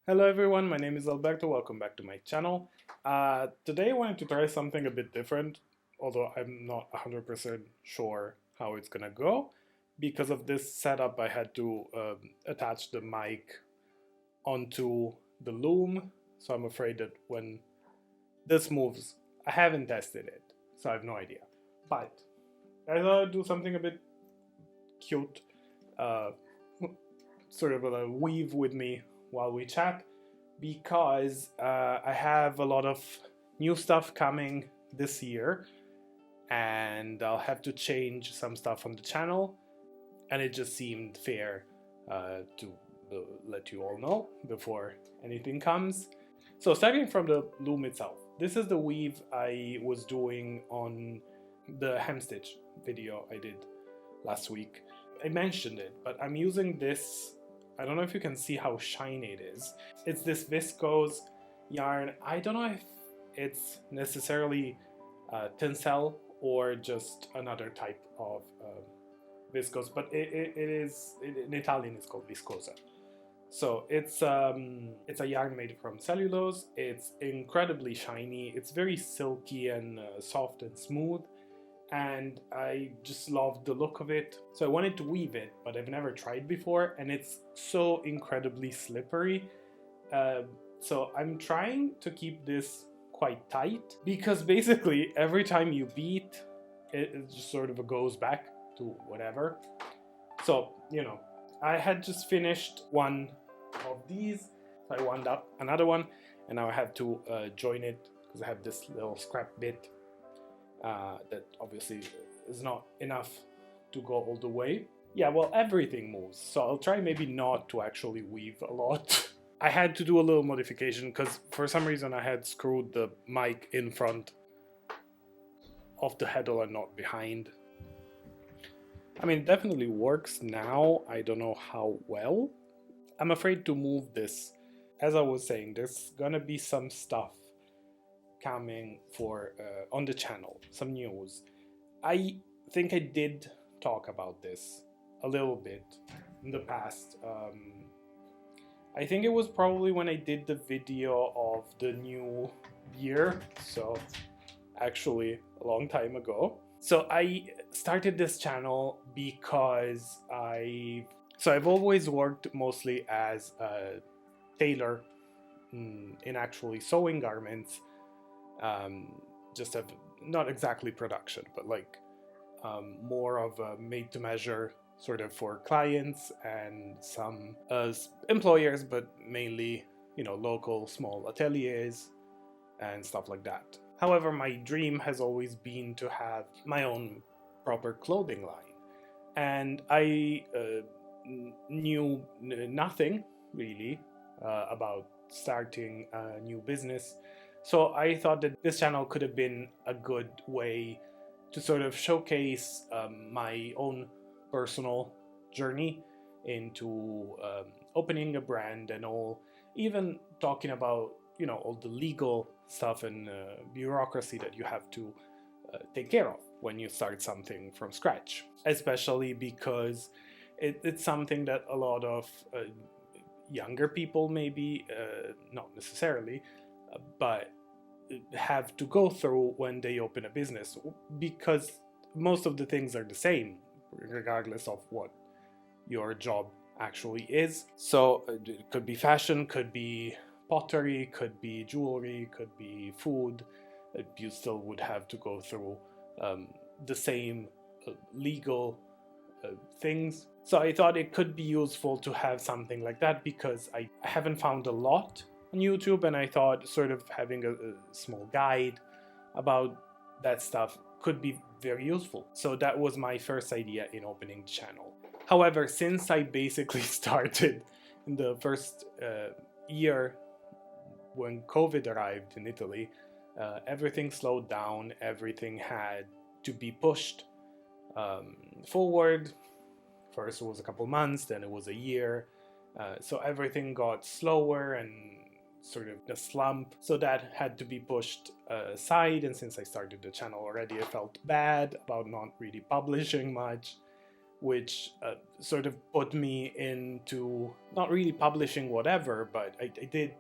Hello everyone, my name is Alberto. Welcome back to my channel. Today I wanted to try something a bit different, although I'm not 100% sure how it's gonna go. Because of this setup, I had to attach the mic onto the loom, so I'm afraid that when this moves, I haven't tested it, so I have no idea. But I thought I'd do something a bit cute, uh, sort of a weave with me while we chat because I have a lot of new stuff coming this year and I'll have to change some stuff on the channel, and it just seemed fair to let you all know before anything comes. So, starting from the loom itself, this is the weave I was doing on the hem stitch video I did last week. I mentioned it, but I'm using this. I don't know if you can see how shiny it is. It's this viscose yarn. I don't know if it's necessarily Tencel or just another type of viscose, but it is in Italian it's called viscosa. So it's a yarn made from cellulose. It's incredibly shiny. It's very silky and soft and smooth, and I just loved the look of it. So I wanted to weave it, but I've never tried before, and it's so incredibly slippery. Uh, so I'm trying to keep this quite tight because basically every time you beat, it just sort of goes back to whatever. So, I had just finished one of these, so I wound up another one, and now I have to join it because I have this little scrap bit that obviously is not enough to go all the way. Yeah, well, everything moves, so I'll try maybe not to actually weave a lot. I had to do a little modification because for some reason I had screwed the mic in front of the heddle and not behind. I mean, it definitely works now. I don't know how well. I'm afraid to move this. As I was saying, there's gonna be some stuff coming for on the channel, some news. I think I did talk about this a little bit in the past. I think it was probably when I did the video of the new year, so actually a long time ago. So I started this channel because I've always worked mostly as a tailor in actually sewing garments, just have not exactly production, but like more of a made to measure sort of for clients and some employers, but mainly local small ateliers and stuff like that. However, my dream has always been to have my own proper clothing line, and I knew nothing really about starting a new business. So I thought that this channel could have been a good way to sort of showcase my own personal journey into opening a brand and all, even talking about all the legal stuff and bureaucracy that you have to take care of when you start something from scratch, especially because it's something that a lot of younger people maybe not necessarily but have to go through when they open a business, because most of the things are the same regardless of what your job actually is. So it could be fashion, could be pottery, could be jewelry, could be food. You still would have to go through the same legal things. So I thought it could be useful to have something like that because I haven't found a lot on YouTube, and I thought sort of having a small guide about that stuff could be very useful. So that was my first idea in opening the channel. However, since I basically started in the first year when COVID arrived in Italy, everything slowed down, everything had to be pushed forward. First it was a couple months, then it was a year. So everything got slower and sort of a slump. So that had to be pushed aside. And since I started the channel already, I felt bad about not really publishing much. which sort of put me into not really publishing whatever, but I did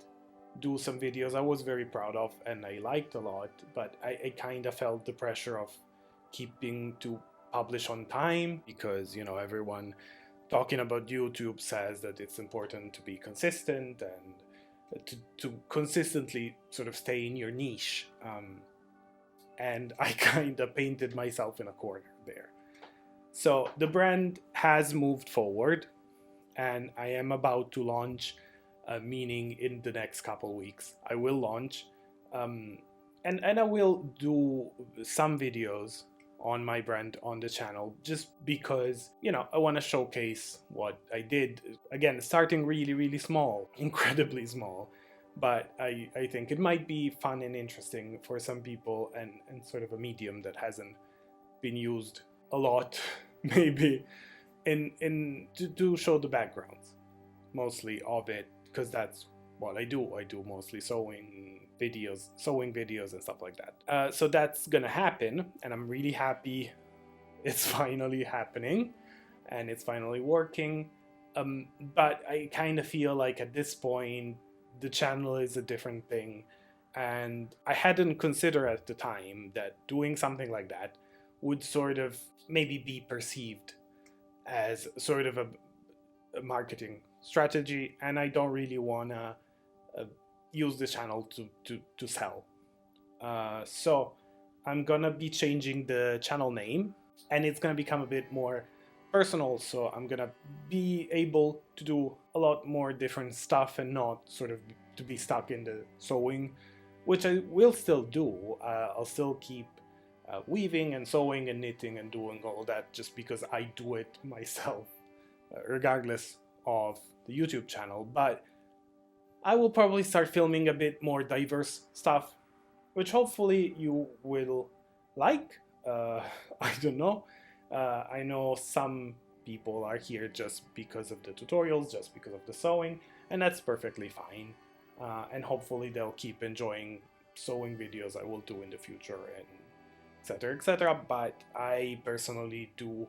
do some videos I was very proud of and I liked a lot, but I kind of felt the pressure of keeping to publish on time because, you know, everyone talking about YouTube says that it's important to be consistent and to consistently sort of stay in your niche. And I kind of painted myself in a corner there. So the brand has moved forward and I am about to launch, meaning in the next couple weeks. I will launch and I will do some videos on my brand on the channel just because, you know, I want to showcase what I did. Again, starting really small, incredibly small, but I think it might be fun and interesting for some people and sort of a medium that hasn't been used a lot maybe in to show the backgrounds mostly of it, because that's what I do. I do mostly sewing videos and stuff like that. So that's gonna happen and I'm really happy it's finally happening and it's finally working. But I kind of feel like at this point the channel is a different thing, and I hadn't considered at the time that doing something like that would sort of maybe be perceived as sort of a marketing strategy, and I don't really want to use the channel to sell. So I'm gonna be changing the channel name and it's gonna become a bit more personal, so I'm gonna be able to do a lot more different stuff and not sort of to be stuck in the sewing, which I will still do. I'll still keep weaving and sewing and knitting and doing all that just because I do it myself, regardless of the YouTube channel. But I will probably start filming a bit more diverse stuff, which hopefully you will like. I don't know. I know some people are here just because of the tutorials, just because of the sewing, and that's perfectly fine. And hopefully they'll keep enjoying sewing videos I will do in the future, and etc, etc. But I personally do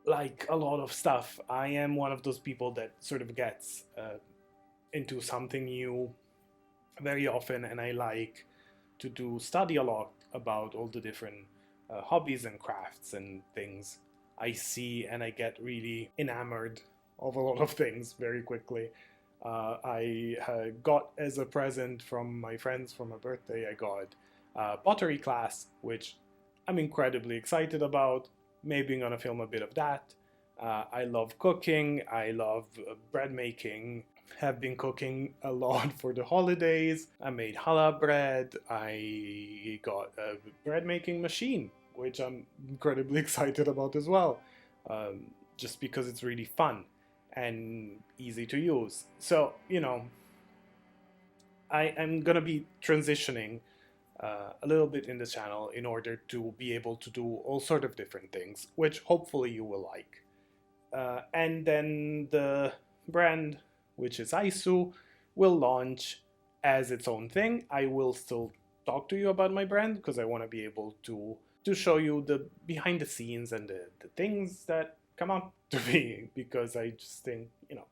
like a lot of stuff. I am one of those people that sort of gets into something new very often, and I like to study a lot about all the different hobbies and crafts and things I see, and I get really enamored of a lot of things very quickly. I got as a present from my friends for my birthday, I got a pottery class, which I'm incredibly excited about. Maybe I'm gonna film a bit of that. I love cooking, I love bread making, have been cooking a lot for the holidays. I made challah bread, I got a bread making machine, which I'm incredibly excited about as well, just because it's really fun and easy to use. So, you know, I'm gonna be transitioning a little bit in the channel in order to be able to do all sort of different things, which hopefully you will like. And then the brand, which is Aisu, will launch as its own thing. I will still talk to you about my brand because I want to be able to show you the behind the scenes and the things that come up to be, because I just think, you know,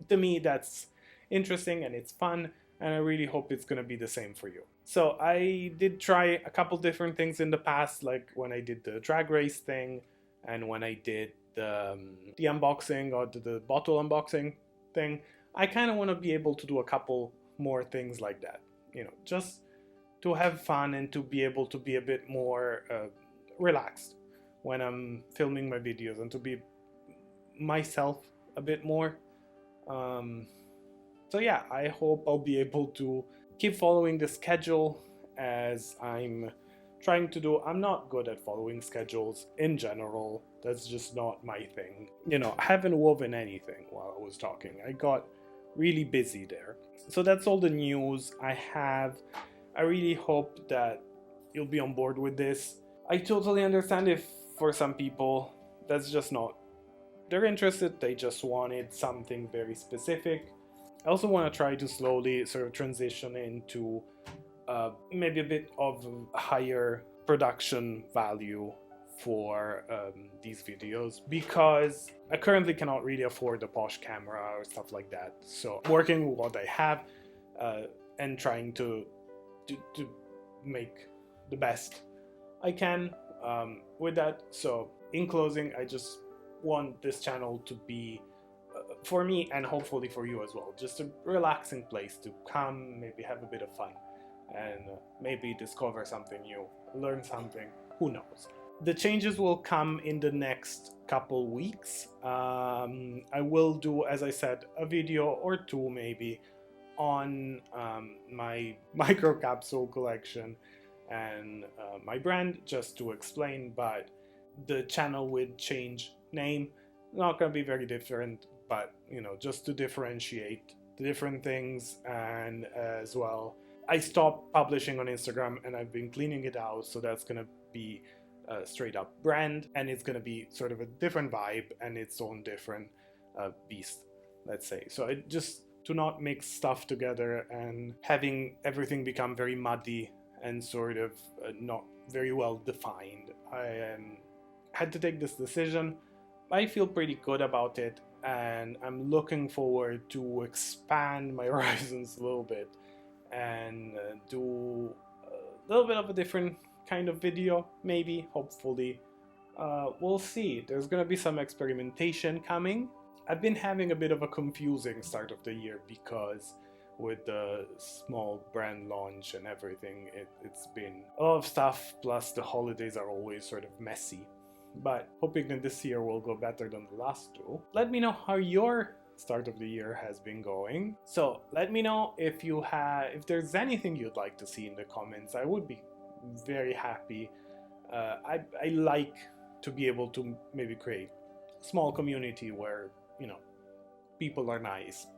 to me that's interesting and it's fun, and I really hope it's going to be the same for you. So I did try a couple different things in the past, like when I did the drag race thing and when I did the unboxing or the bottle unboxing thing. I kind of want to be able to do a couple more things like that, you know, just to have fun and to be able to be a bit more relaxed when I'm filming my videos and to be myself a bit more. So yeah, I hope I'll be able to keep following the schedule as I'm trying to do. I'm not good at following schedules in general. That's just not my thing. You know, I haven't woven anything while I was talking. I got really busy there. So that's all the news I have. I really hope that you'll be on board with this. I totally understand if for some people that's just not, they're interested, they just wanted something very specific. I also want to try to slowly sort of transition into maybe a bit of higher production value for these videos because I currently cannot really afford a posh camera or stuff like that. So working with what I have and trying to make the best I can with that. So in closing, I just want this channel to be for me and hopefully for you as well, just a relaxing place to come, maybe have a bit of fun and maybe discover something new, learn something, who knows. The changes will come in the next couple weeks. I will do, as I said, a video or two maybe on my micro capsule collection and my brand, just to explain, but the channel would change name. Not gonna be very different, but you know, just to differentiate the different things. And as well, I stopped publishing on Instagram and I've been cleaning it out, so that's gonna be a straight up brand, and it's gonna be sort of a different vibe and its own different beast, let's say. So it just to not mix stuff together and having everything become very muddy and sort of not very well defined. I had to take this decision. I feel pretty good about it, and I'm looking forward to expand my horizons a little bit and do a little bit of a different kind of video, maybe, hopefully. We'll see. There's gonna be some experimentation coming. I've been having a bit of a confusing start of the year because with the small brand launch and everything, it's been a lot of stuff, plus the holidays are always sort of messy. But hoping that this year will go better than the last two. Let me know how your start of the year has been going. So let me know if there's anything you'd like to see in the comments. I would be very happy. I like to be able to maybe create a small community where, you know, people are nice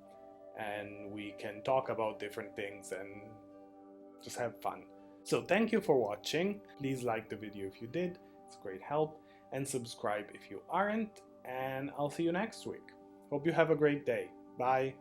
and we can talk about different things and just have fun. So thank you for watching. Please like the video if you did, it's great help, and subscribe if you aren't, and I'll see you next week. Hope you have a great day. Bye.